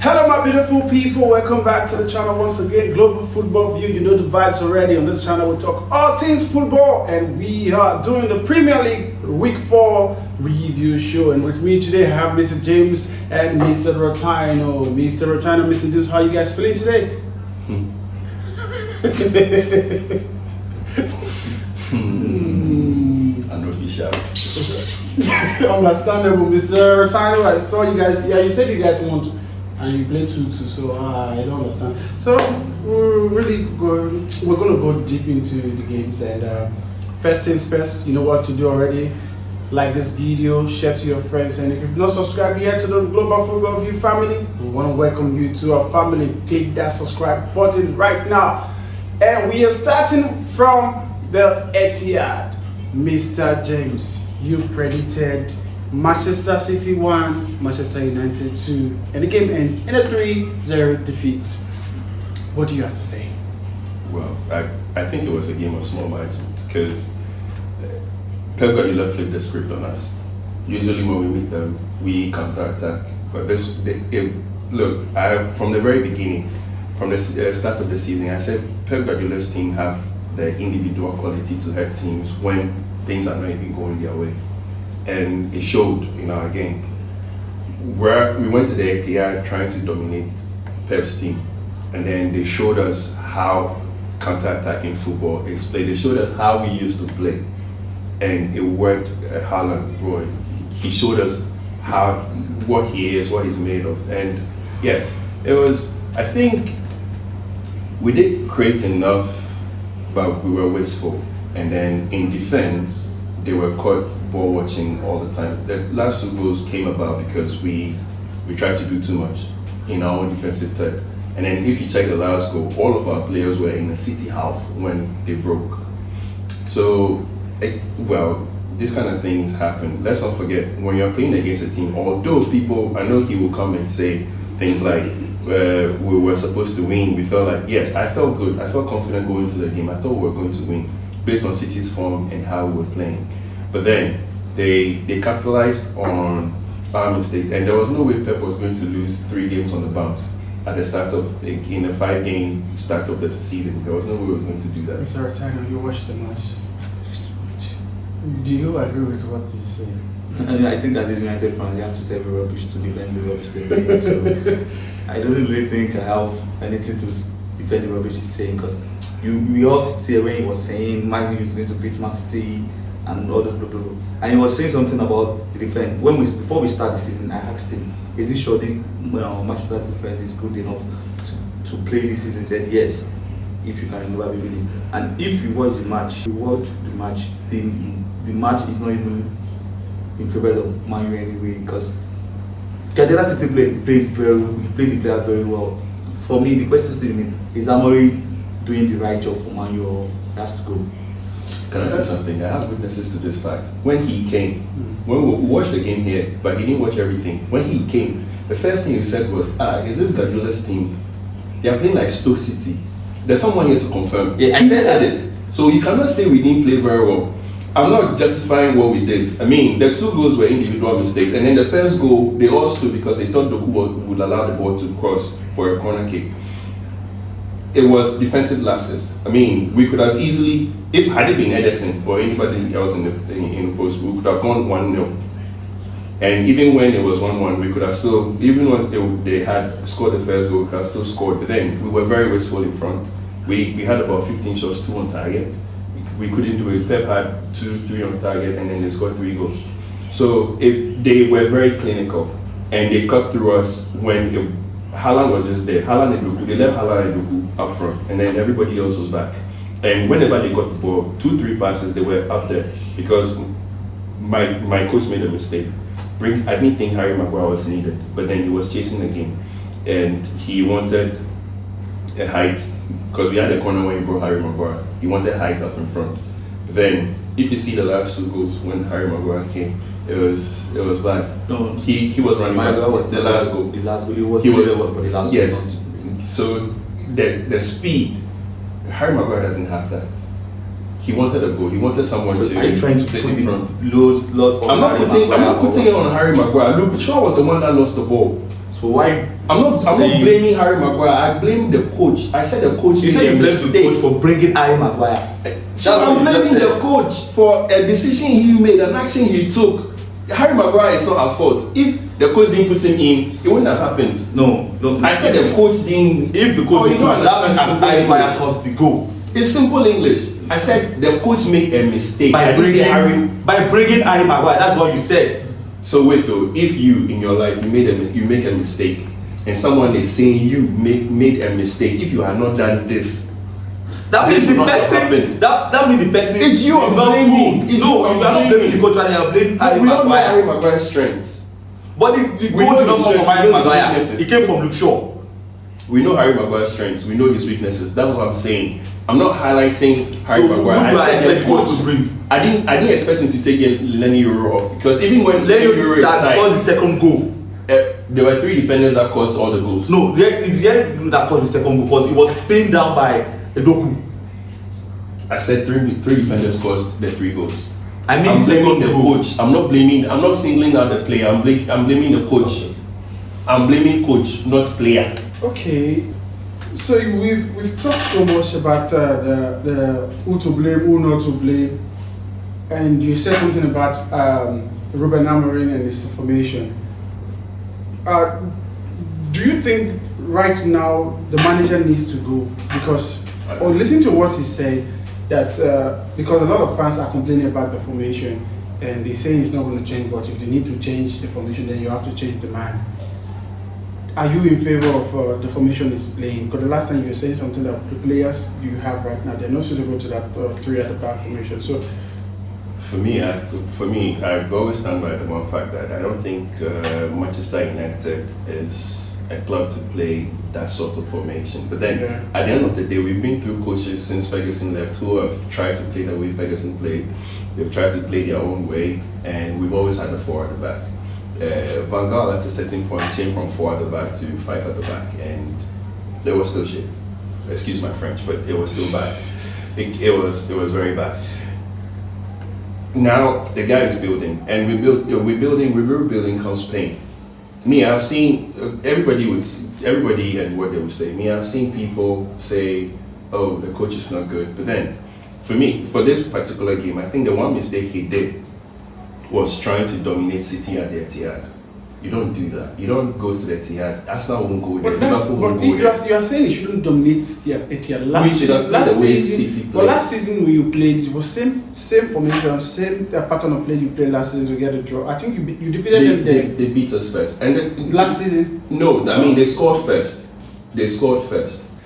Hello my beautiful people, welcome back to the channel once again, Global Football View. You know the vibes already. On this channel we talk all things football and we are doing the Premier League Week 4 review show. And with me today I have Mr. James and Mr. Rotino. Mr. Rotino, Mr. James, how you guys feeling today? Unofficial. Understandable, Mr. Rotino. I saw you guys, you said you guys want to. And you play 2-2, so I don't understand. So we're going to go deep into the games. And first things first, you know what to do already. Like this video, share to your friends, and if you've not subscribed yet to the Global Football View family, we want to welcome you to our family. Click that subscribe button right now. And we are starting from the Etihad. Mr. James, you predicted Manchester City 1, Manchester United 2, and the game ends in a 3-0 defeat. What do you have to say? Well, I think it was a game of small margins because Pep Guardiola flipped the script on us. Usually when we meet them, we counter-attack. But from the very beginning, from the start of the season, I said Pep Guardiola's team have the individual quality to hurt teams when things are not even going their way. And it showed in our game. Where we went to the Etihad trying to dominate Pep's team, and then they showed us how counter-attacking football is played. They showed us how we used to play, and it worked. Haaland, boy, he showed us what he is, what he's made of, and yes, it was. I think we did create enough, but we were wasteful. And then in defense, they were caught ball watching all the time. The last 2 goals came about because we tried to do too much in our own defensive third. And then if you check the last goal, all of our players were in a City half when they broke. So, these kind of things happen. Let's not forget, when you're playing against a team, although I know he will come and say things like, we were supposed to win. We felt like, yes, I felt good. I felt confident going into the game. I thought we were going to win, based on City's form and how we were playing. But then they capitalized on our mistakes, and there was no way Pep was going to lose 3 games on the bounce at the start of in a 5-game start of the season. There was no way he was going to do that. Mr. Rotino, you watched the match. Do you agree with what he said? I mean, I think as a United fan, you have to say rubbish to defend the rubbish they play. So I don't really think I have anything to defend the rubbish he's saying, because we all sit here when he was saying Man U is going to beat Man City and all this blah blah blah, and he was saying something about the defense. Before we start the season, I asked him, "Is he sure this Manchester defense is good enough to play this season?" He said, "Yes, if you can remember vividly." And if you watch the match, the match is not even in favor of Man U anyway, because Guardiola City played the player very well. For me, the question still remains: is Amorim doing the right job for Man U, or he has to go? Can I say something? I have witnesses to this fact. When he came, when we watched the game here, but he didn't watch everything. When he came, the first thing he said was, is this Guardiola's team? They are playing like Stoke City. There's someone here to confirm. Yeah, he said it. So you cannot say we didn't play very well. I'm not justifying what we did. I mean, the 2 goals were individual mistakes, and then the first goal, they all stood because they thought Doku would allow the ball to cross for a corner kick. It was defensive lapses. I mean, we could have easily, had it been Ederson or anybody else in the post, we could have gone 1-0. And even when it was 1-1, we could have still, even when they had scored the first goal, we could have still scored. But then we were very wasteful in front. We had about 15 shots, 2 on target. We couldn't do it. Pep had 2-3 on target, and then they scored 3 goals. So they were very clinical, and they cut through us when Haaland was just there. Haaland and Doku, they left Haaland and Doku up front, and then everybody else was back. And whenever they got the ball, 2-3 passes, they were up there, because my coach made a mistake. I didn't think Harry Maguire was needed, but then he was chasing the game, and he wanted a height, because we had a corner when he brought Harry Maguire. He wanted height up in front. But then, if you see the last 2 goals when Harry Maguire came, it was bad. No, he was running back. Was the last goal. The last goal. He was for the last yes. goal. So the speed, Harry Maguire doesn't have that. He wanted a goal. He wanted someone to are you trying to sit put in front. Lost I'm not putting it on Harry Maguire. Luke Shaw was the one that lost the ball. So why? I'm not blaming Harry Maguire. I blame the coach. I said the coach You made said a you blame mistake. the coach for bringing Harry Maguire. So I'm blaming the coach for a decision he made, an action he took. Harry Maguire is not at fault. If the coach didn't put him in, it wouldn't have happened. No. I said the coach didn't. If the coach didn't, that means Harry Maguire caused the goal. It's simple English. I said the coach made a mistake. By bringing Harry Maguire, that's what you said. So wait though, if you in your life you make a mistake, and someone is saying you made a mistake, if you had not done this, that means the person. That means the person. It's you is not blaming. No, you are not blaming the coach. You are blaming Harry we don't know Harry Maguire. Maguire's strengths. But the We goal know did not his come from strengths, Harry we know his Maguire. weaknesses. It came from Luke Shaw. We know Harry Maguire's strengths. We know his weaknesses. That's what I'm saying. I'm not highlighting Harry So Maguire. who do I I said expect the the coach coach. to bring? I didn't expect him to take Lenny Euro off, because even when Lenny Euro is That caused the second goal. there were 3 defenders that caused all the goals. No, it's yet that caused the second goal because it was pinned down by Edoku. I said 3 defenders caused the 3 goals. I mean, I'm the second blaming the goal. coach. I'm not singling out the player. I'm blaming the coach. I'm blaming coach, not player. Okay, so we've talked so much about the who to blame, who not to blame, and you said something about Ruben Amorim and his formation. Do you think right now the manager needs to go? Because, or listen to what he said, that because a lot of fans are complaining about the formation and they say it's not going to change, but if they need to change the formation, then you have to change the man. Are you in favor of the formation is playing? Because the last time you were saying something that the players you have right now, they're not suitable to that 3 at the back formation. So, For me, I always stand by the one fact that I don't think Manchester United is a club to play that sort of formation. But then, at the end of the day, we've been through coaches since Ferguson left who have tried to play the way Ferguson played. They've tried to play their own way, and we've always had a 4 at the back. Van Gaal at a certain point changed from 4 at the back to 5 at the back, and it was still shit. Excuse my French, but it was still bad. It was very bad. Now the guy is building, and we're building comes pain. Me, I've seen everybody and what they would say. Me, I've seen people say, "Oh, the coach is not good." But then, for me, for this particular game, I think the one mistake he did was trying to dominate City at the Etihad. You don't do that. You don't go to the Etihad. Arsenal won't go there. Liverpool won't go there. You are saying you shouldn't dominate City at Etihad. Last season when you played, it was same formation, same pattern of play you played last season to get a draw. I think you defeated them there. They beat us first. And last season? No, I mean they scored first.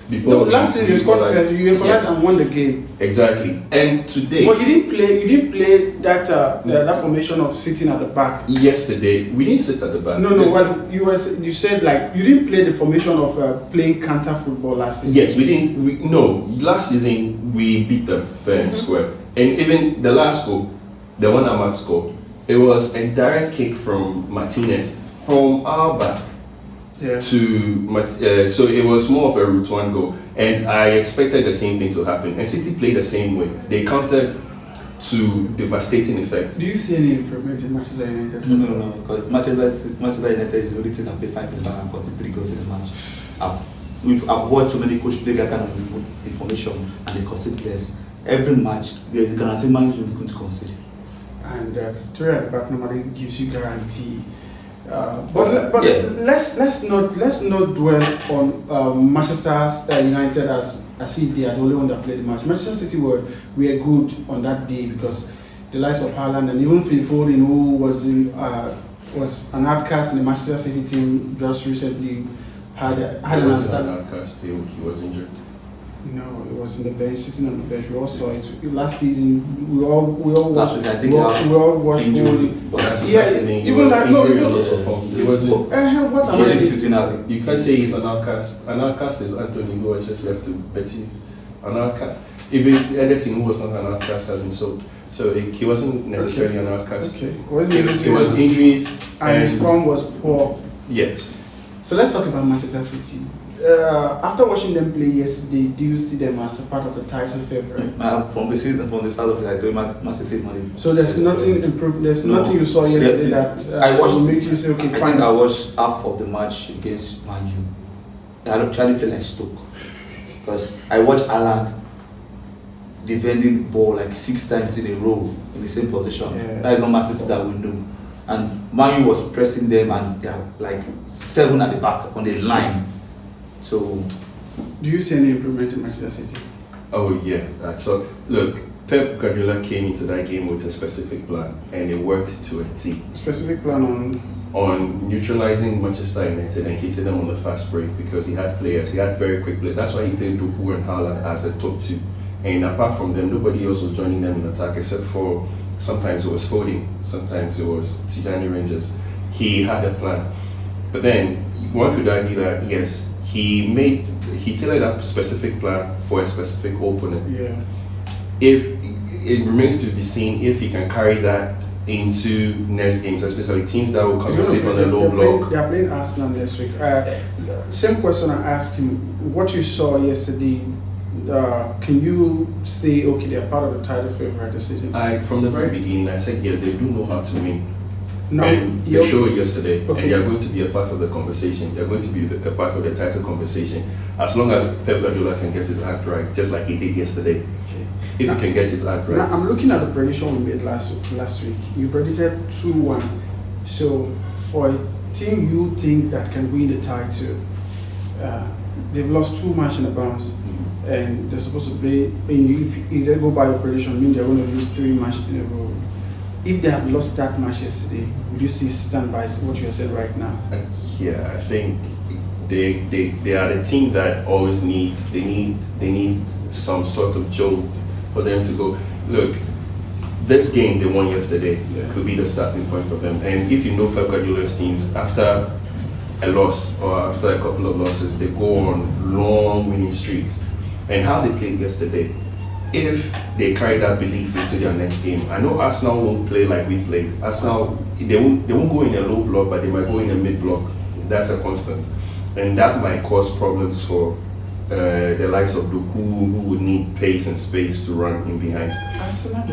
Before last season they scored first. You equalized and won the game. Exactly. And today. But you didn't play that that formation of sitting at the back. Yesterday we didn't sit at the back. No. Well, you said like you didn't play the formation of playing counter football last season. Yes, we didn't. Last season we beat them fair and square. And even the last goal, the one Ahmad scored, it was a direct kick from Martinez from our back. Yeah. So it was more of a route 1 goal, and I expected the same thing to happen. And City played the same way. They countered to devastating effect. Do you see any improvement in Manchester United? No, because Manchester United is the only team that play 5 in the back and concede 3 goals in the match. I've watched so many coaches play that kind of information and they concede less. Every match, there's a guarantee man is going to concede. And 3 at the back normally gives you guarantee. But yeah. let's not dwell on Manchester United as if they are the only one that played the match. Manchester City were good on that day because the likes of Haaland and even Phil Foden, who was an outcast in the Manchester City team just recently had an outcast. He was injured. No, it was in the bench, sitting on the bench. We all saw it last season. We all watched. I think we all watched. Even that. No, he wasn't. What am I saying? You can't say he's an outcast. An outcast is Anthony, who was just left to Betis. An outcast. Even Ederson, who was not an outcast, has been sold. So he wasn't necessarily an outcast. Okay. It was injuries and his form was poor. Yes. So let's talk about Manchester City. After watching them play yesterday, do you see them as a part of the title favorite? From the season, from the start of it, I told Man City is not. So there's nothing improved. There's nothing you saw yesterday that I watched. will make you say, okay, I fine. think I watched half of the match against Man U. I actually played like Stoke because I watched Haaland defending the ball like 6 times in a row in the same position. Yeah. That is not Man City that we know. And Man U was pressing them, and they are like 7 at the back on the line. So, Do you see any improvement in Manchester City? Oh yeah. So look, Pep Guardiola came into that game with a specific plan, and it worked to a T. Specific plan On neutralizing Manchester United and hitting them on the fast break because he had players, he had very quick players. That's why he played Doku and Haaland as the top 2. And apart from them, nobody else was joining them in attack except for sometimes it was Foden, sometimes it was Tijani Rangers. He had a plan. But then one could argue that yes, he tailored a specific plan for a specific opponent. Yeah. If it remains to be seen if he can carry that into next games, especially teams that will come and sit on a low block. They are playing Arsenal next week. Same question I asked him. What you saw yesterday, can you say, okay, they are part of the title favorite this season? From the very beginning, I said yes, they do know how to win. No, And they showed it yesterday, Okay. and they are going to be a part of the conversation. They are going to be a part of the title conversation as long as Pep Guardiola can get his act right, just like he did yesterday. Okay. If he can get his act right. Now, I'm looking at the prediction we made last week. You predicted 2-1. So for a team you think that can win the title, they've lost 2 matches in the bounce, and they're supposed to play. And if they go by your prediction, mean they're going to lose 3 matches in a row. If they have lost that match yesterday, would you still stand by what you said right now? Yeah, I think they are the team that always need some sort of jolt for them to go. Look, this game they won yesterday could be the starting point for them. And if you know Pep Guardiola's teams, after a loss or after a couple of losses, they go on long winning streaks. And how they played yesterday, if they carry that belief into their next game, I know Arsenal won't play like we played. Arsenal, they won't go in a low block, but they might go in a mid block. That's a constant, and that might cause problems for the likes of Doku, who would need pace and space to run in behind. Arsenal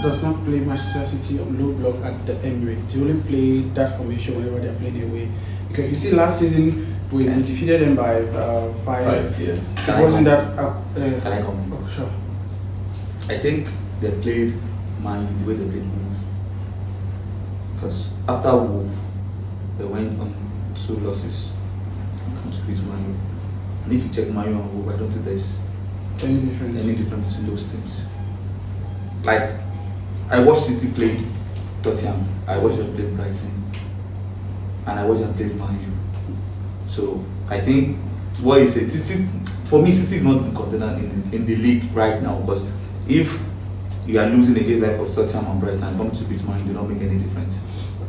does not play Manchester City on low block at the Emirates. They only play that formation whenever they are playing away. Because you see, last season we defeated them by 5. Yes. It wasn't that. Can I comment? Oh, sure. I think they played Man U the way they played Wolf. Because after Wolf, they went on 2 losses and come to beat Man U. And if you check Man U and Wolf, I don't think there's Any difference? any difference between those teams. Like, I watched City play Tottenham, I watched them play Brighton, and I watched them play Man U. So I think what you said, for me, City is not the contender in the league right now, because if you are losing against like of Tottenham and Brighton and coming to beat Man U, do not make any difference.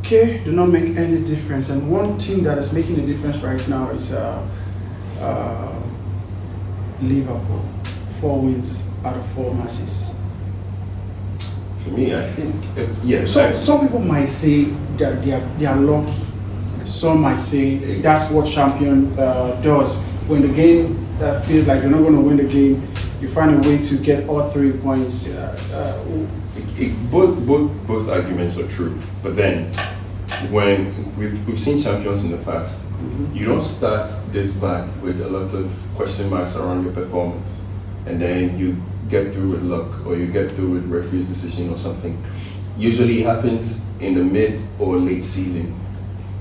Okay, do not make any difference. And one team that is making a difference right now is Liverpool. 4 wins out of 4 matches. For me, I think yes. So some people might say that they are lucky. Some might say that's what champion does. When the game feels like you're not going to win the game, you find a way to get all 3 points. Both arguments are true, but then when we've seen champions in the past, you don't start this bad with a lot of question marks around your performance, and then you get through with luck or you get through with referee's decision or something. Usually it happens in the mid or late season.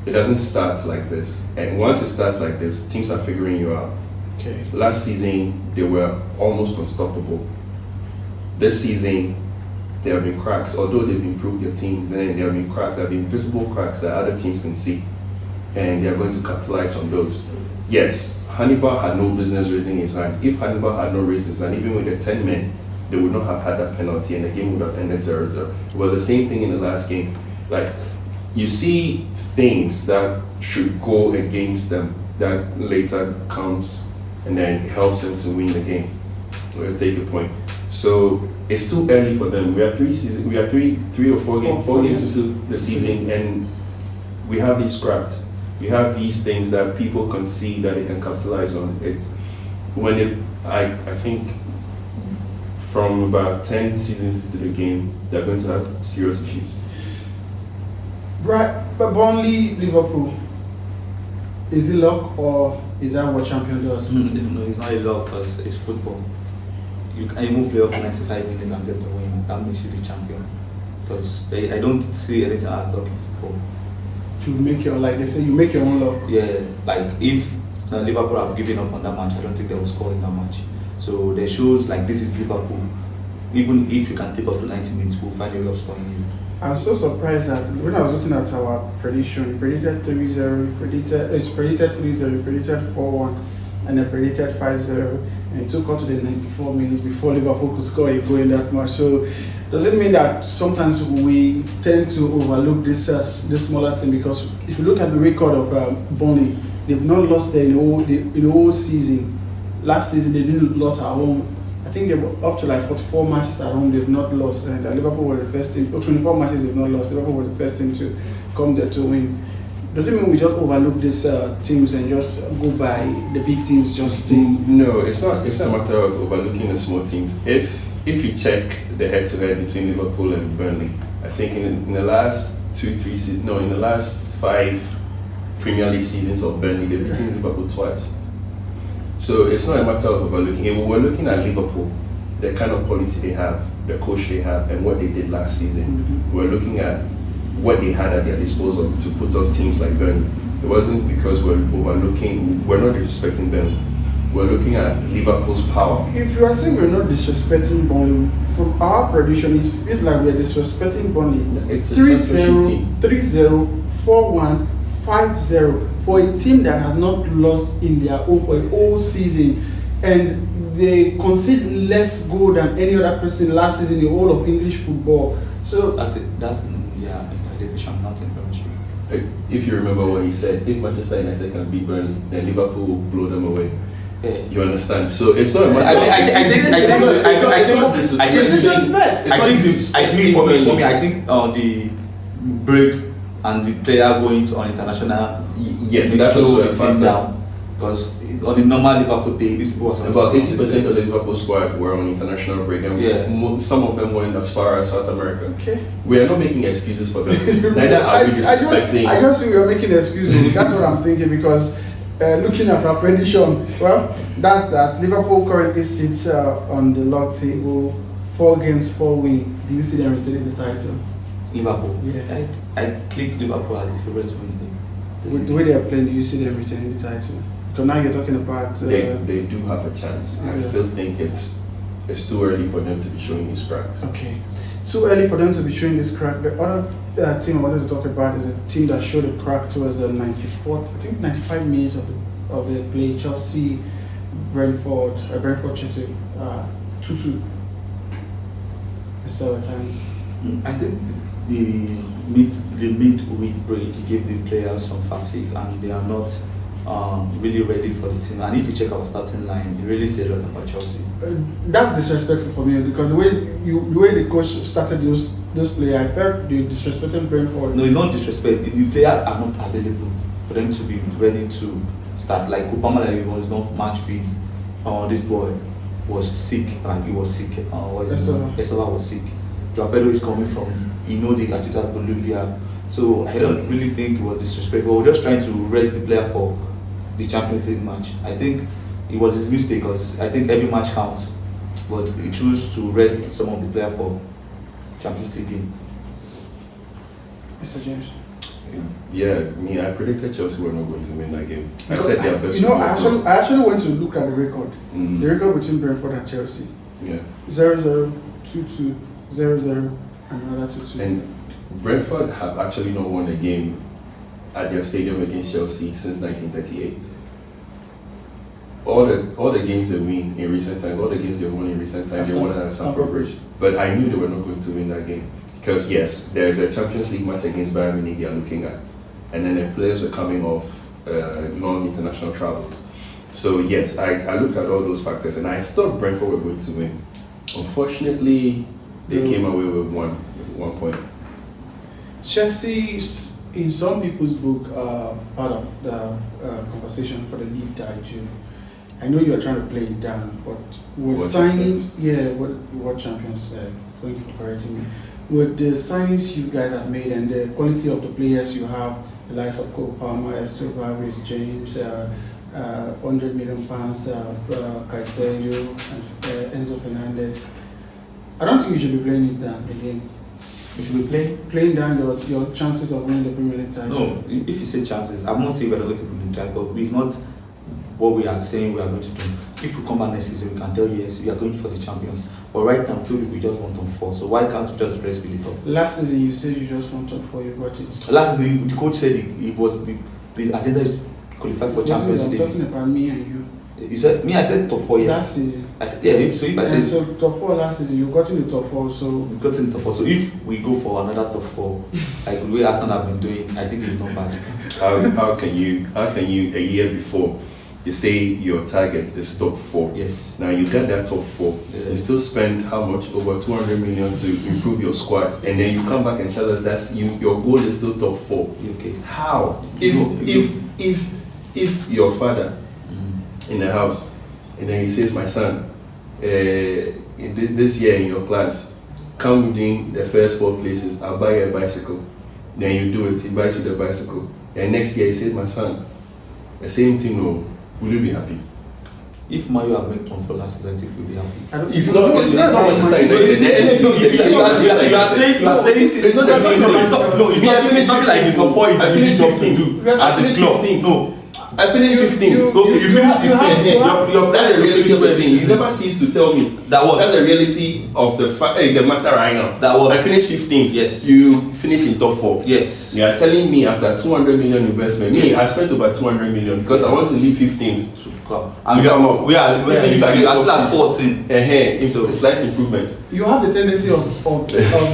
It doesn't start like this, and once it starts like this, teams are figuring you out. Okay. Last season they were almost unstoppable. This season there have been cracks, although they've improved their team, then there have been cracks, there have been visible cracks that other teams can see, and they are going to capitalize on those. Yes, Hannibal had no business raising his hand. If Hannibal had not raised his hand, even with the 10 men, they would not have had that penalty and the game would have ended 0-0. It was the same thing in the last game. Like, you see things that should go against them that later comes and then helps them to win the game. We'll take a point. So it's too early for them. We are 4 games into the season, and we have these scraps. you have these things that people can see that they can capitalize on. It's when I think from about 10 seasons into the game, they're going to have serious issues. Right, but Burnley, Liverpool. Is it luck or is that what champion does? No, it's not a lot because it's football. You can even play off 95 minutes and get the win. That makes you the champion. Because I don't see anything as luck in football. You make your, like they say, you make your own luck. Yeah, like if Liverpool have given up on that match, I don't think they will score in that match. So they shows like this is Liverpool. Even if you can take us to 90 minutes, we'll find a way of scoring you. I'm so surprised that when I was looking at our prediction, we predicted 3-0, predicted 3-0, predicted 4-1, and then predicted 5-0, and it took up to the 94 minutes before Liverpool could score a goal in that match. So does it mean that sometimes we tend to overlook this smaller team? Because if you look at the record of Burnley, they've not lost there in the whole season. Last season they didn't lose at home. I think they were up to like 44 matches at home they've not lost, and Liverpool were the first team. 24 matches they've not lost. Liverpool was the first team to come there to win. Does it mean we just overlook these teams and just go by the big teams? No, it's not. It's not a matter of overlooking the small teams. If you check the head-to-head between Liverpool and Burnley, I think in the last in the last 5 Premier League seasons of Burnley, they've beaten Liverpool twice. So it's not a matter of overlooking it. We're looking at Liverpool, the kind of quality they have, the coach they have, and what they did last season. Mm-hmm. We're looking at what they had at their disposal to put off teams like Burnley. It wasn't because we're not disrespecting Burnley. We're looking at Liverpool's power. If you are saying we're not disrespecting Burnley, from our prediction, it feels like we're disrespecting Burnley. It's 3-0, 3-0, 4-1, 5-0 for a team that has not lost in their own for a whole season, and they concede less goal than any other person last season in the whole of English football. So That's it. That's in a division, not in Premiership. If you remember what he said, if Manchester United can beat Burnley, then Liverpool will blow them away. Yeah. You understand? So it's not a matter I think the break and the player going on international yes, that's also a factor. Down because on the normal Liverpool day, this was about 80% of the Liverpool squad were on international break, and some of them went as far as South America. Okay. We are not making excuses for them. Neither are we disrespecting. I just think we are making excuses. That's what I'm thinking, because looking at our prediction, well, that's that. Liverpool currently sits on the log table, 4 games, 4 wins. Do you see them retaining the title? Liverpool. Yeah. I click Liverpool as the favorite to win. With the way they are playing, do you see them retaining the title? So now you're talking about they do have a chance. I still think it's too early for them to be showing these cracks. Okay, too early for them to be showing this crack. The other team I wanted to talk about is a team that showed a crack towards the 95 minutes of the play. Chelsea, Brentford, Chelsea, 2-2. So I think the midweek break gave the players some fatigue, and they are not really ready for the team. And if you check our starting line, it really says a lot about Chelsea. That's disrespectful for me, because the way the coach started those players, I felt they disrespected Brentford. No, it's not disrespect. The players are not available for them to be ready to start. Like Kupama, was not match fit. This boy was sick. He was sick. Estola was sick. Joao Pedro is coming from the Gattuso Bolivia. So I don't really think it was disrespectful. We're just trying to rest the player for the Champions League match. I think it was his mistake, because I think every match counts, but he chose to rest some of the player for Champions League game. Mr. James. Yeah, I predicted Chelsea were not going to win that game. I said their best. I actually went to look at the record. Mm-hmm. The record between Brentford and Chelsea. Yeah. 0-0, 2-2, 0-0, and another 2-2. And Brentford have actually not won a game at their stadium against Chelsea since 1938. All the games they win in recent times, all the games they've won in recent times, they won at Stamford Bridge. But I knew they were not going to win that game, because yes, there's a Champions League match against Bayern Munich they are looking at, and then the players were coming off long international travels. So yes, I looked at all those factors, and I thought Brentford were going to win. Unfortunately, they came away with one point. Chelsea in some people's book, part of the conversation for the league title, I know you are trying to play it down, but with World signing, champions. yeah, world champions, thank you for correcting me. With the signings you guys have made and the quality of the players you have, the likes of Cole Palmer, Escobar, Reece James, £100 million, Caicedo, and Enzo Fernandez, I don't think you should be playing it down again. We should be Playing down your chances of winning the Premier League title. No, if you say chances, I'm not saying we're not going to win the title, but it's not what we are saying we are going to do. If we come back next season, we can tell you yes, we are going for the champions. But right now, we just want top 4. So why can't we just rest with the top? Last season you said you just want top 4, you got it. Last season, the coach said it was the agenda is qualified for Champions I'm League. talking about me and you. You said me, I said top 4. Yeah. Last season. I said yeah. If I And said so top 4 last season, you got in the top 4, so we got in top 4. So if we go for another top 4, like the way Arsenal have been doing, I think it's not bad. How can you a year before you say your target is top 4? Yes. Now you get that top 4. Yeah. You still spend how much? Over 200 million to improve your squad, and then you come back and tell us that's your goal is still top 4. Okay. How? No, If your father in the house, and then he says, my son, this year in your class, come within the first 4 places, I'll buy you a bicycle. Then you do it, he buys you the bicycle. And next year he says, my son, the same thing, no, will you be happy? If Mario have made top 4 last season, I think we'll be happy. It's not Manchester United. You are saying it's not the same thing. No, it's not like the top 4 is I the easy finished job to 15th. do I as a finished club. 15th. No. I finished 15th. Okay, you finished 15th. Your That's the reality of the thing. You season. never cease to tell me. That what? That's the reality of the matter right now. That what? I finished 15th. Yes. You finished in top 4. Yes. You are telling me after 200 million investment. Me, I spent over 200 million because I want to leave 15th. And To come up. we are Even if I get still at top 14. It's a slight improvement. you have the tendency of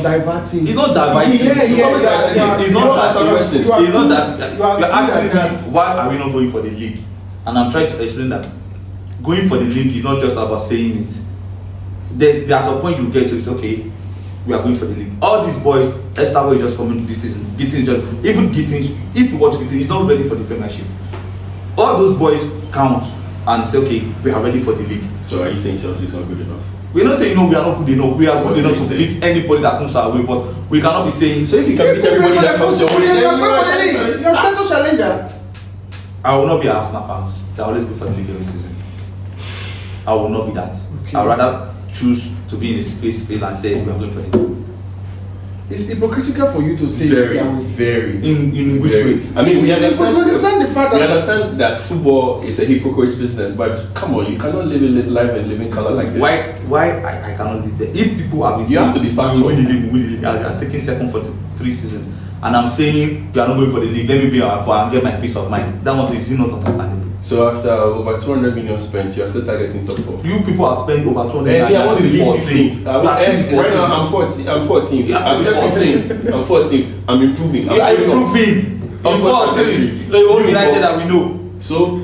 diverting. It's not diverting. It's not that. You're asking me why are we not going for the league, and I'm trying to explain that going for the league is not just about saying it. There's a point you get to say, okay, we are going for the league. All these boys, Esther is just coming this season. Gittins, if you watch Gittins, he's not ready for the Premiership. All those boys count and say, okay, we are ready for the league. So are you saying Chelsea is not good enough? We're not saying no, we are not good enough. We are What good do enough you to say? beat anybody that comes our way, but we cannot be saying. So if you can beat everybody that comes your way, then you are You're title challenger. I will not be an Arsenal fans that always go for the league every season. I will not be that. Okay. I'd rather choose to be in a space and say we are going for the league. It's hypocritical for you to say very, that way. very. In which very. way? I mean, we understand. We understand the fact We that understand that football is a hypocrite's business, but come on, you cannot live a life in living color like this. Why I cannot live there? If people have been You saying have to be we factual. win the league, we win the league, I are taking second for the 3 seasons, and I'm saying we are not going for the league. Let me be on and get my peace of mind. That one is not understandable. So after over 200 million spent, you are still targeting top 4. You people have spent over 200 And million. I want to leave 14th. 15th. You are still Right now 14th. I'm 14th. You are I'm still 14th. I'm 14th. I'm improving. You are improving. I'm You are the only United that we know. So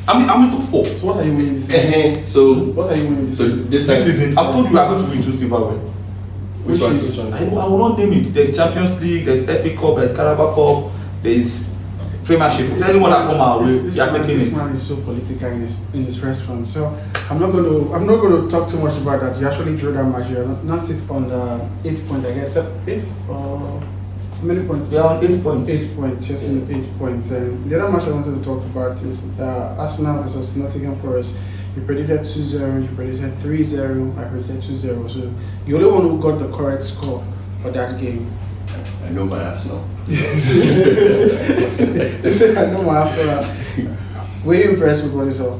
I'm in top 4. So what are you winning this season? so What are you winning this so season? this This season, I've told you we are going to win 2 silverware. Which one? is- I will not name it. There's Champions League, there's FA Cup, there's Carabao Cup, there's Premiership. Anyone that come our way, This we are man- taking this it. man is so political in his response. So I'm not going to talk too much about that. You actually drew that match. You are not sit on the 8 point, I guess. 8 or how many points? We are on 8 points. 8 points, just in 8 points. And the other match I wanted to talk about is Arsenal versus Nottingham Forest. You predicted 2-0, you predicted 3-0, I predicted 2-0. So the only one who got the correct score for that game. I know my Arsenal. They said I know my Arsenal. Were you impressed with what you saw?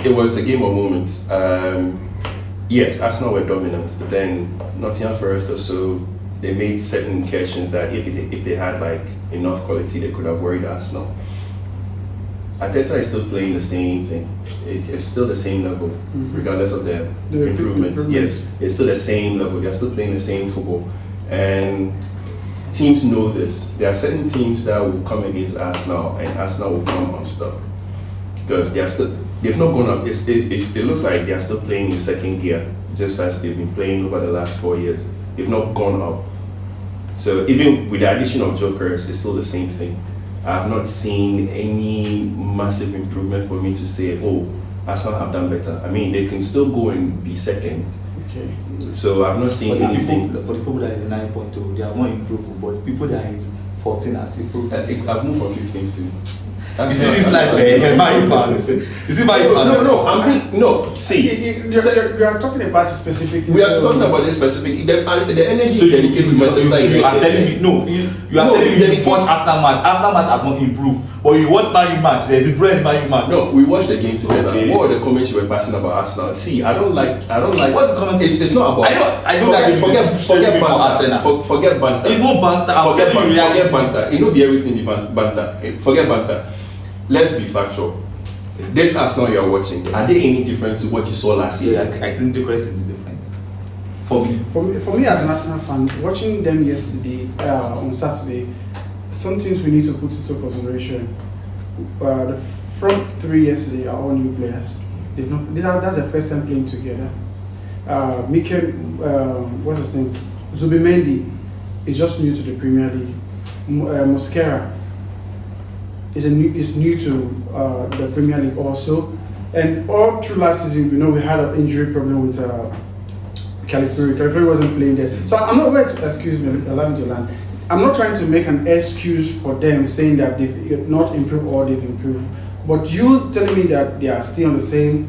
It was a game of moments. Yes, Arsenal were dominant, but then Nottingham Forest also they made certain incursions that if they had like enough quality, they could have worried Arsenal. Arteta is still playing the same thing. It's still the same level, regardless of the improvements. Yes, it's still the same level. They're still playing the same football, and teams know this. There are certain teams that will come against Arsenal, and Arsenal will come unstuck because they've not gone up. It looks like they are still playing in second gear, just as they've been playing over the last 4 years. They've not gone up. So even with the addition of jokers, it's still the same thing. I have not seen any massive improvement for me to say, oh, Arsenal have done better. I mean, they can still go and be second. Okay. So I've not seen anything. For the people that is 9.2, they have not improved, but people that is 14 has improved. I've moved from 15 to. You see this life, Man U fans. You see Man U fans. No. See, you are talking about specific things. we are talking about this specific. The energy you dedicate to Manchester United. You are telling me no. You are telling me you watch after match have not improved. But you watch Man U match. There is a difference Man U match. No, we watched the game together. Okay. What were the comments you were passing about Arsenal? See, I don't like. What the comment? It's not about. I don't like forget banter. Forget banter. It's not banter. Forget banter. You know the everything the banter. Forget banter. Let's be factual. This Arsenal you are watching, are they any different to what you saw last season? I think the rest is different. For me as an Arsenal fan, watching them yesterday on Saturday, some things we need to put into consideration. The front three yesterday are all new players. That's the first time playing together. What's his name? Zubimendi is just new to the Premier League. Mosquera is new to the Premier League also, and all through last season we had an injury problem with Califuri. Califuri wasn't playing there, so I'm not going to excuse me, allow me to land. I'm not trying to make an excuse for them saying that they've not improved or they've improved, but you telling me that they are still on the same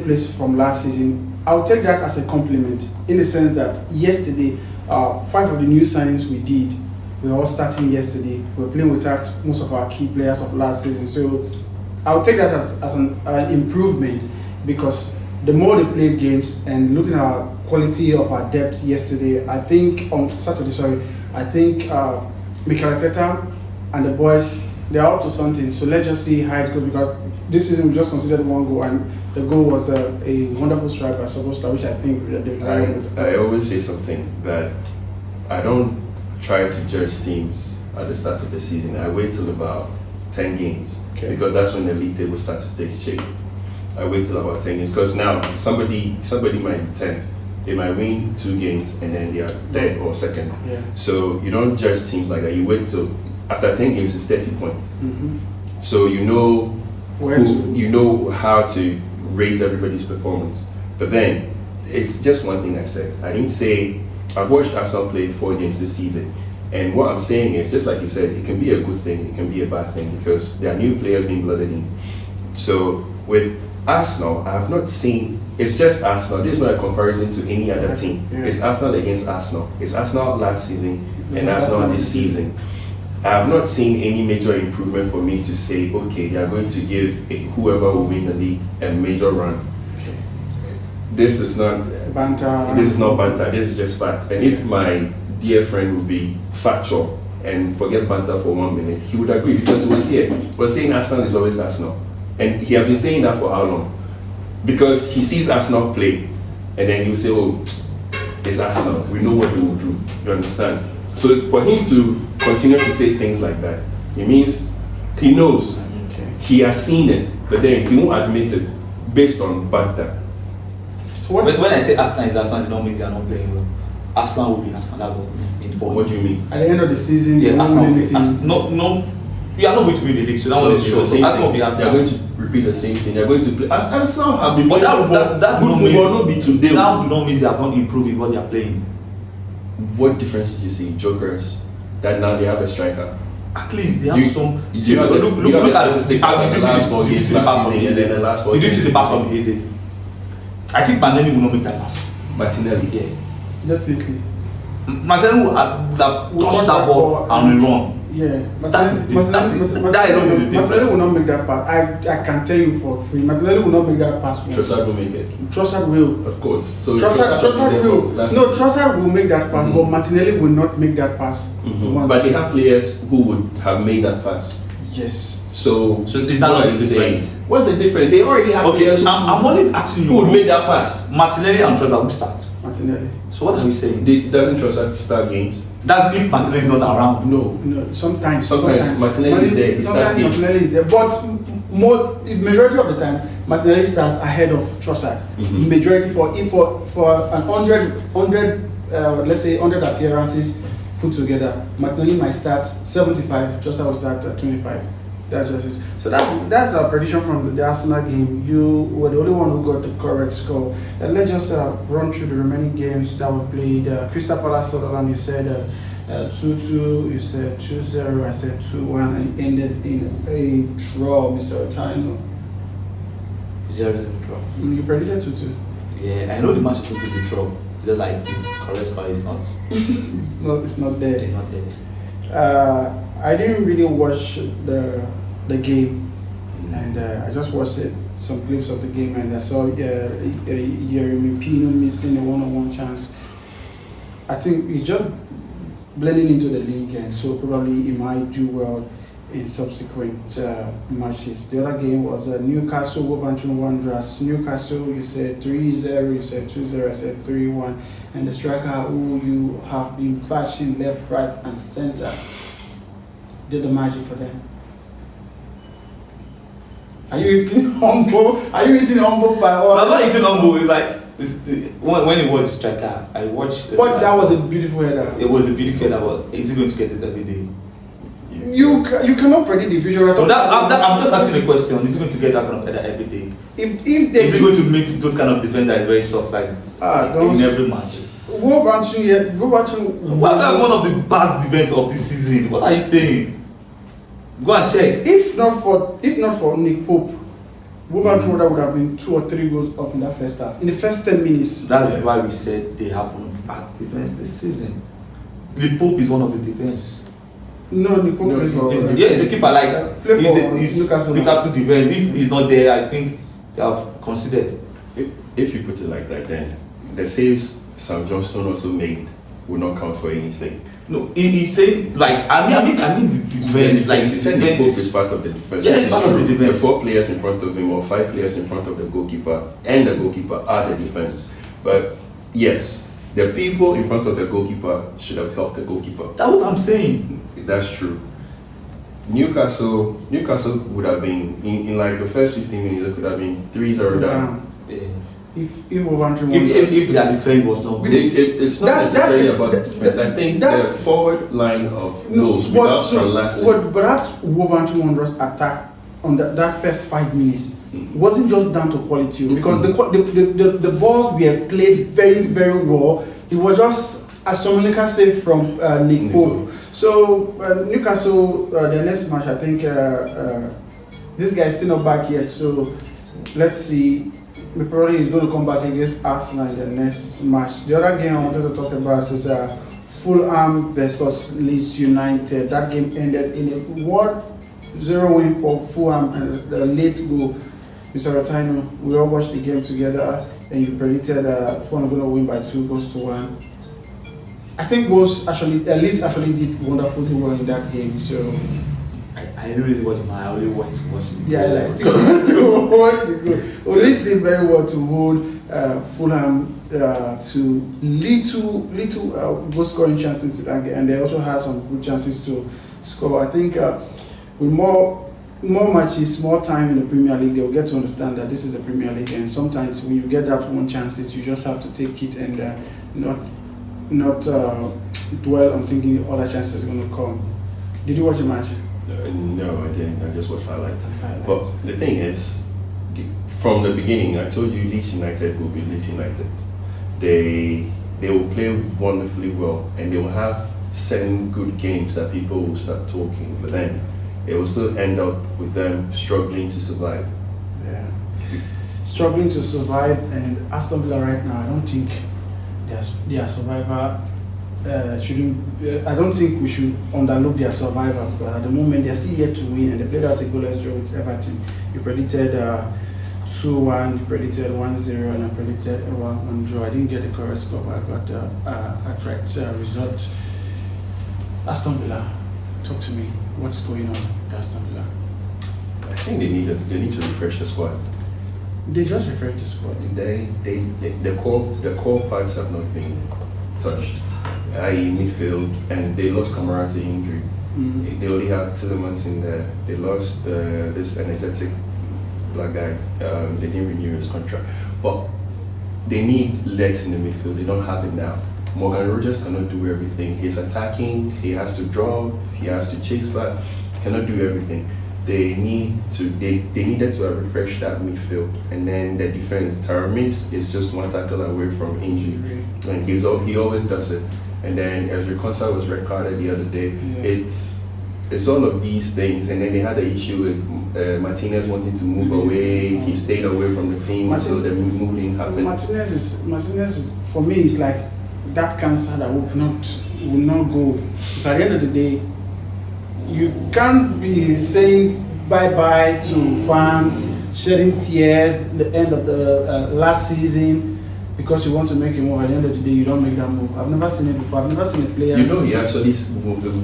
place from last season, I'll take that as a compliment in the sense that yesterday 5 of the new signings we did. We were all starting yesterday. We were playing without most of our key players of last season. So I'll take that as an improvement, because the more they played games and looking at our quality of our depth yesterday, I think on Saturday, I think Mikel Arteta and the boys, they're up to something. So let's just see how it goes, because this season we just considered 1 goal, and the goal was a wonderful strike by Soboslai, which I think I always say something that I don't try to judge teams at the start of the season. I wait till about 10 games, because that's when the league table statistics change. I wait till about 10 games, because now somebody might be 10th. They might win 2 games and then they are 3rd or 2nd. Yeah. So you don't judge teams like that. You wait till after 10 games it's 30 points. Mm-hmm. So you know how to rate everybody's performance. But then it's just one thing I said. I didn't say I've watched Arsenal play 4 games this season, and what I'm saying is, just like you said, it can be a good thing, it can be a bad thing, because there are new players being blooded in. So with Arsenal, I have not seen. It's just Arsenal. This is not a comparison to any other team. Yeah. It's Arsenal against Arsenal. It's Arsenal last season and Arsenal this season. I have not seen any major improvement for me to say, okay, they are going to give whoever will win the league a major run. This is not banter. This is not banter. This is just fact. And if my dear friend would be factual and forget banter for 1 minute, he would agree, because he was here. We're saying Arsenal is always Arsenal, and he has been saying that for how long? Because he sees Arsenal play, and then he will say, "Oh, it's Arsenal. We know what they will do." You understand? So for him to continue to say things like that, it means he knows. He has seen it, but then he won't admit it based on banter. So when I say Arsenal is Arsenal, it don't mean they are not playing well. Arsenal will be Arsenal. That's what I mean. What do you mean? At the end of the season, Arsenal. No. We are not going to win the league, so that one is sure. Arsenal will be Arsenal. They are going to repeat the same thing. They are going to play. Arsenal have been playing football. That good football not be today. That do not mean they are not improving what they are playing. What difference did you see? Jokers that now they have a striker. At least they have some. Look at the statistics. Did you see the pass from Eze? Did you see the pass from Eze? I think Martinelli will not make that pass. Martinelli? Yeah. Definitely. Martinelli would have touched that ball and run. Yeah, Martinelli will not make that pass. I can tell you for free. Martinelli will not make that pass. Trossard will make it. Trossard will. Of course. So Trossard will. No, Trossard will make that pass, but Martinelli will not make that pass. But they have players who would have made that pass. Yes. So is that not the difference? What's the difference? They already have players. I'm only asking you who would make that pass. Martinelli and Trossard will start. Martinelli. So what are we saying? Doesn't Trossard start games? That's if Martinelli is not around. No. Sometimes Martinelli is there. He starts games. Martinelli is there, but majority of the time Martinelli starts ahead of Trossard. Majority for an 100 let's say 100 appearances, put together. Martinelli might start 75, Jota will start at 25. That's just it. So that's our prediction from the Arsenal game. You were the only one who got the correct score. Let's just run through the remaining games that were played. Crystal Palace Sunderland, you said 2-2, you said 2-0, I said 2-1, and it ended in a draw, Mr. Otino. 0-0 draw. You predicted 2-2. Yeah, I know the match is going to be draw. Just like the correct score is not. It's not there. It's not there. I didn't really watch the game, and I just watched some clips of the game, and I saw Yeremy Pino missing a one-on-one chance. I think he's just blending into the league, and so probably he might do well in subsequent matches. The other game was Newcastle Wolverhampton Wanderers. Newcastle, you said 3-0, you said 2-0, I said 3-1, and the striker who you have been bashing left, right, and center did the magic for them. Are you eating humble? Are you eating humble by all? I'm not eating humble. It's like when you watch the striker, I watched. But that was a beautiful header. It was a beautiful header, but is he going to get it every day? You cannot predict the future. So I'm just asking a question. Is he going to get that kind of header every day? If they is he going to meet those kind of defenders that is very soft, like in every match? Wolverhampton. What about one of the bad defense of this season? What are you saying? Go and check. If not for Nick Pope, Wolverhampton would have been 2 or 3 goals up in that first half. In the first 10 minutes. That's why we said they have one of the bad defense this season. Nick Pope is one of the defense. No, Nick Pope is for he's a keeper like he's Newcastle defense. If he's not there, I think they have considered. If you put it like that, then the saves Sam Johnston also made will not count for anything. No, he said like I mean the defense. Like he said, the Pope is part of the defense. Yeah, it's part of the defense. The 4 players in front of him or 5 players in front of the goalkeeper and the goalkeeper are the defense. But yes, the people in front of the goalkeeper should have helped the goalkeeper. That's what I'm saying. That's true. Newcastle would have been in like the first 15 minutes. It could have been 3-0 down. If Wolverhampton if their defense was not good, it's not necessarily about the defense. I think the forward line of goals without Franlassi. But that Wolverhampton Wanderers attack on that first 5 minutes wasn't just down to quality, because the balls were played very, very well. It was just a Somonika save from Nick Pope. So Newcastle, their next match, I think this guy is still not back yet. So let's see. Probably he's going to come back against Arsenal in the next match. The other game I wanted to talk about is Fulham versus Leeds United. That game ended in a 1-0 win for Fulham, and the late goal. Mr. Otino, we all watched the game together, and you predicted Fulham going to win by 2-1. I think Leeds actually did wonderfully well in that game. So I didn't really watch I only went to watch the yeah, I like to go. Leeds did very well to hold Fulham to little goal scoring chances in that game, and they also had some good chances to score. I think with more matches, more time in the Premier League, they'll get to understand that this is the Premier League, and sometimes when you get that one chances, you just have to take it and not dwell on thinking other chances are going to come. Did you watch the match? No, I didn't. I just watched highlights. But the thing is, from the beginning, I told you Leeds United will be Leeds United. They will play wonderfully well, and they will have 7 good games that people will start talking. But then it will still end up with them struggling to survive. Yeah, struggling to survive. And Aston Villa right now, I don't think their survivor shouldn't. I don't think we should underlook their survivor, but at the moment they're still yet to win, and they played out a goalless draw with Everton. You predicted 2-1, you predicted 1-0, and I predicted 1-1 draw. I didn't get the correct score, but I got a correct result. Aston Villa, talk to me. What's going on with Aston Villa? I think they need to refresh the squad. They just refreshed the squad. The core parts have not been touched, i.e. midfield, and they lost Kamara to injury. They only have Tielemans in there. They lost this energetic black guy. They didn't renew his contract, but they need legs in the midfield. They don't have it now. Morgan Rogers cannot do everything. He's attacking, he has to drop, he has to chase back, he cannot do everything. They needed to have refreshed that midfield, and then the defense. Tyrone Mings is just one tackle away from injury, and he always does it. And then Ezri Konsa was red carded the other day. It's all of these things, and then they had an issue with Martinez wanting to move away. He stayed away from the team until the moving happened. Martinez is for me is like that cancer that will not go. But at the end of the day, you can't be saying bye-bye to fans, shedding tears at the end of the last season because you want to make a move. At the end of the day, you don't make that move. I've never seen it before. I've never seen a player. You know, he actually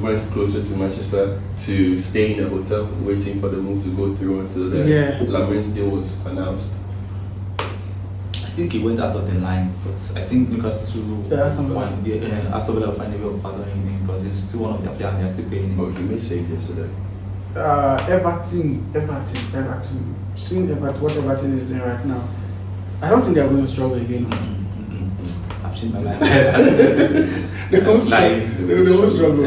went closer to Manchester to stay in a hotel, waiting for the move to go through until the Lamens deal was announced. I think he went out of the line, but I think Newcastle Aston Villa will find a way of following him because he's still one of their players. They're still paying him. Oh, he made save yesterday. Everton. Seeing what Everton is doing right now, I don't think they're going to struggle again. I've changed my mind. They won't struggle.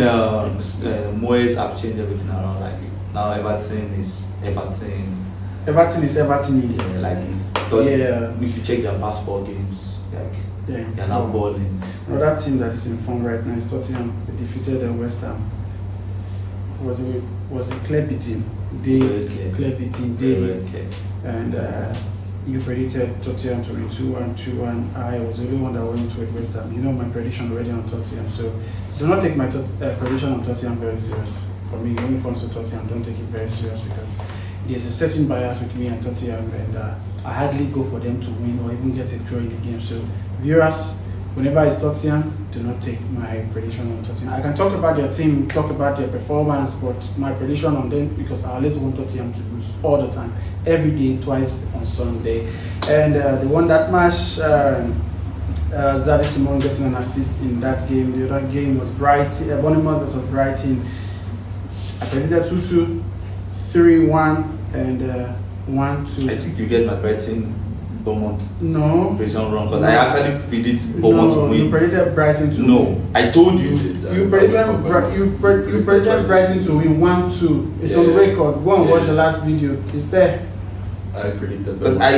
Moyes have changed everything around. Like now, Everton is Everton. Everton is Everton. Yeah, like because if you check their past 4 games, like they're now balling. Another team that is in form right now is Tottenham. They defeated West Ham. Was a clear beating. Clear beating. And you predicted Tottenham to win 2-1, and I was the only one that went with West Ham. You know my prediction already on Tottenham, so do not take my prediction on Tottenham very serious. For me, when it comes to Tottenham, don't take it very serious because there's a certain bias with me and Tottenham, and I hardly go for them to win or even get a draw in the game. So viewers, whenever it's Tottenham, do not take my prediction on Tottenham. I can talk about their team, talk about their performance, but my prediction on them, because I always want Tottenham to lose all the time, every day, twice on Sunday. And the one that match, Xavi Simon getting an assist in that game. The other game was Brighton, Bournemouth versus Brighton. I predicted 2-2, 3-1, and 1-2. I think you get my Brighton Bournemouth. No. Prediction wrong because I actually predict Bournemouth to win. You predicted Brighton to win. No, I told you. You predicted Brighton to win 1-2. It's on record. Go and watch the last video. It's there. I predicted because I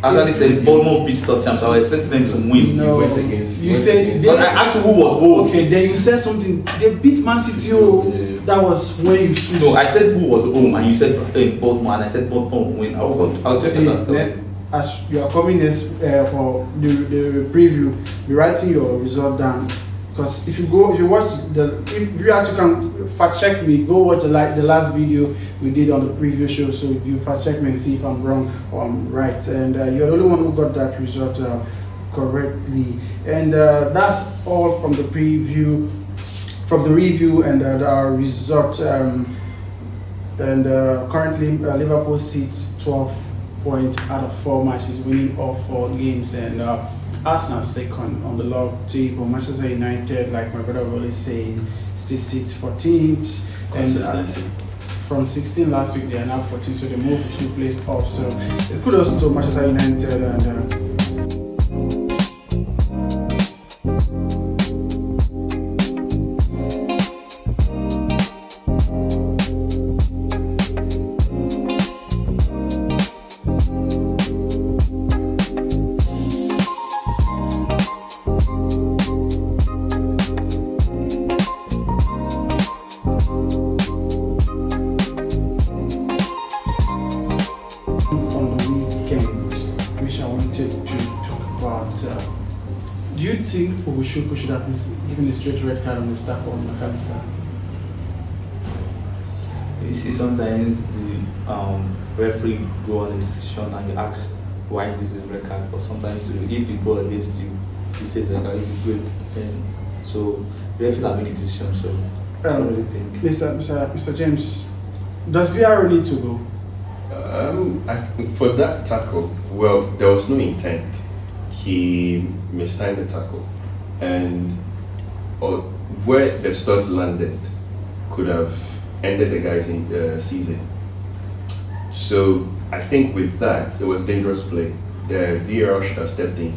actually said Bournemouth beat Tottenham, so I was expecting them to win. No, you said. But I asked you who was home. Okay, then you said something. They beat Man City. That was when you switched. No, I said who was home, and you said Bournemouth, and I said Bournemouth win. I'll just say that. As you are coming for the preview, be writing your result down. Because if you actually can fact check me, go watch the last video we did on the preview show. So you fact check me and see if I'm wrong or I'm right. And you're the only one who got that result correctly. And that's all from the preview, from the review and our result. And currently Liverpool sits 12 points out of 4 matches, winning all 4 games, and Arsenal second on the log table. Manchester United, like my brother always say, still sits 14th, and from 16 last week they are now 14th, so they moved 2 places up. So kudos to Manchester United and. Do you think we should have given a straight red card on the staff on McAllister? You see, sometimes the referee go on a decision and you ask why is this a red card, but sometimes if he go against you, he says like it's good, and so the referee will make a decision. So I don't really think. Mr. James, does VAR need to go? For that tackle, well, there was no intent. He mistimed the tackle, and where the studs landed could have ended the guy's season. So I think with that, it was dangerous play. The VAR should have stepped in,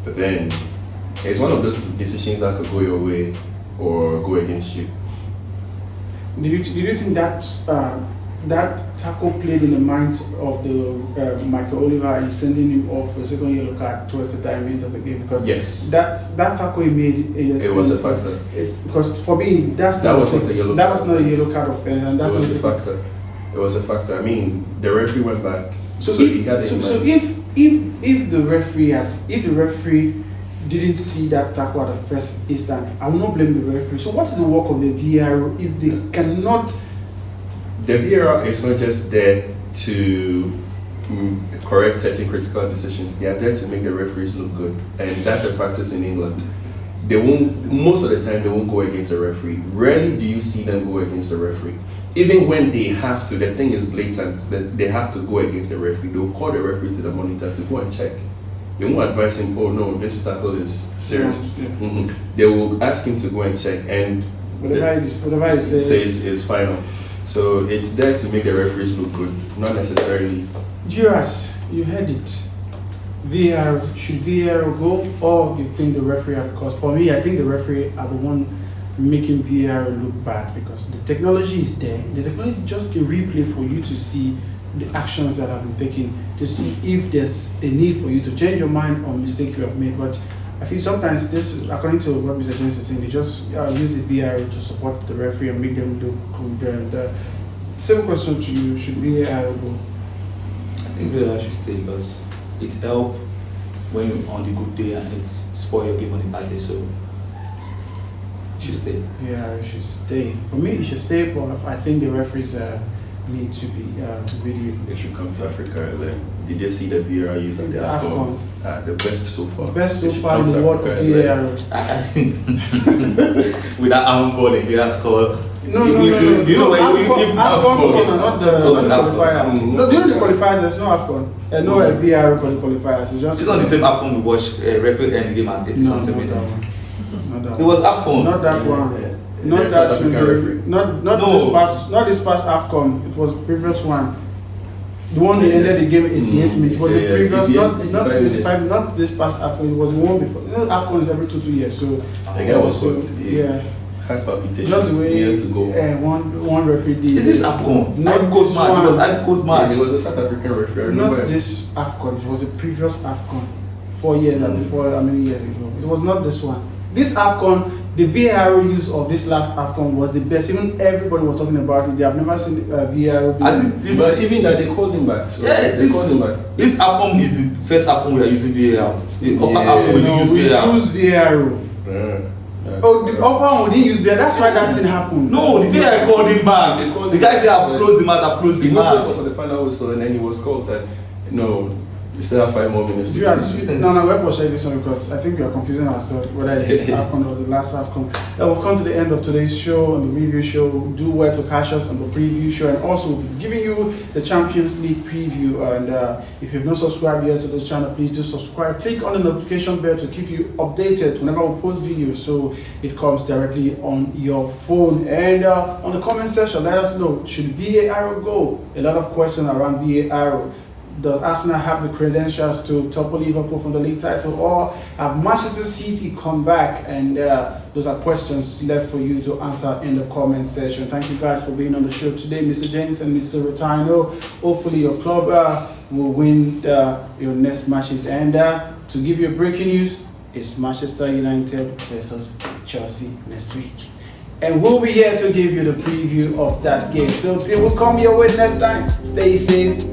but then it's one of those decisions that could go your way or go against you. Did you think that that tackle played in the minds of the Michael Oliver in sending him off for a second yellow card towards the time of the game? Because Yes. that tackle he made, It was a factor. Because for me, that was not a yellow card offense, and that was a factor. It was a factor. I mean, the referee went back. So if the referee didn't see that tackle at the first instant, I will not blame the referee. So what is the work of the VAR if they cannot? The VAR is not just there to correct certain critical decisions. They are there to make the referees look good, and that's a practice in England. They won't. Most of the time, they won't go against a referee. Rarely do you see them go against a referee. Even when they have to, the thing is blatant that they have to go against the referee. They will call the referee to the monitor to go and check. They won't advise him, oh no, this tackle is serious. Yeah. They will ask him to go and check, and whatever it says is final. So it's there to make the referees look good, not necessarily. Viewers, you heard it. VAR, should VAR go, or you think the referee had cause? For me, I think the referee are the one making VAR look bad, because the technology is there. The technology is just a replay for you to see the actions that have been taken, to see if there's a need for you to change your mind on mistake you have made. But I feel sometimes this, according to what Mr. James is saying, they just use the VAR to support the referee and make them look good. And same question to you: should VAR go? I think VAR should stay because it helps when you're on the good day and it's spoil your game on the bad day. So it should stay. VAR should stay. For me, it should stay, but I think the referees need to be really. They should come to Africa. Like, did you see the VAR use of the AFCONs? The best so far. Best so far in the world of VAR. With that arm ball, Nigeria scored. No. Do you know why AFCON, not the qualifier. No, during the qualifiers, there's no AFCON. No VAR for the qualifiers. It's not the same AFCON we watched. Referee end the game at 80 something minutes. Not it was AFCON. Not that one. Yeah. Not that referee. Not this past AFCON. It was the previous one. The one that ended the game 88 minutes. It was the previous, not 85, not this past AFCON. It was the one before. You know, AFCON is every 2 years. So the guy was hooked. Yeah. Heart palpitations. Just the way needed to go. One referee did. Is this AFCON? Not Ivory Coast match. It was Ivory Coast match. It was a South African referee. I remember. Not this AFCON. It was the previous AFCON. 4 years before, how many years ago? It was not this one. This AFCON, the VAR use of this last AFCON was the best. Even everybody was talking about it. They have never seen VAR. But even that, they called him back. So yeah, they called him back. This AFCON is the first AFCON we are using VAR. The upper AFCON we didn't use VAR. We use VAR. Oh, the upper one we didn't use VAR. That's why that thing happened. No, the VAR called him back. The guy said, I've closed the match, I've closed the match. For the final whistle, and then he was called that, no, you still have 5 more minutes to go. No, we're sharing this one because I think we are confusing ourselves whether it's this AFCON or the last AFCON. We've come to the end of today's show and the review show. Do well to catch us on the preview show, and also we'll be giving you the Champions League preview. And if you've not subscribed yet to the channel, please do subscribe. Click on the notification bell to keep you updated whenever we post videos, so it comes directly on your phone. And on the comment section, let us know, should VAR go? A lot of questions around VAR. Does Arsenal have the credentials to topple Liverpool from the league title, or have Manchester City come back? And those are questions left for you to answer in the comment section. Thank you guys for being on the show today, Mr. James and Mr. Rotino. Hopefully your club will win your next matches. And to give you breaking news, it's Manchester United versus Chelsea next week. And we'll be here to give you the preview of that game. So till we'll come your way next time, stay safe.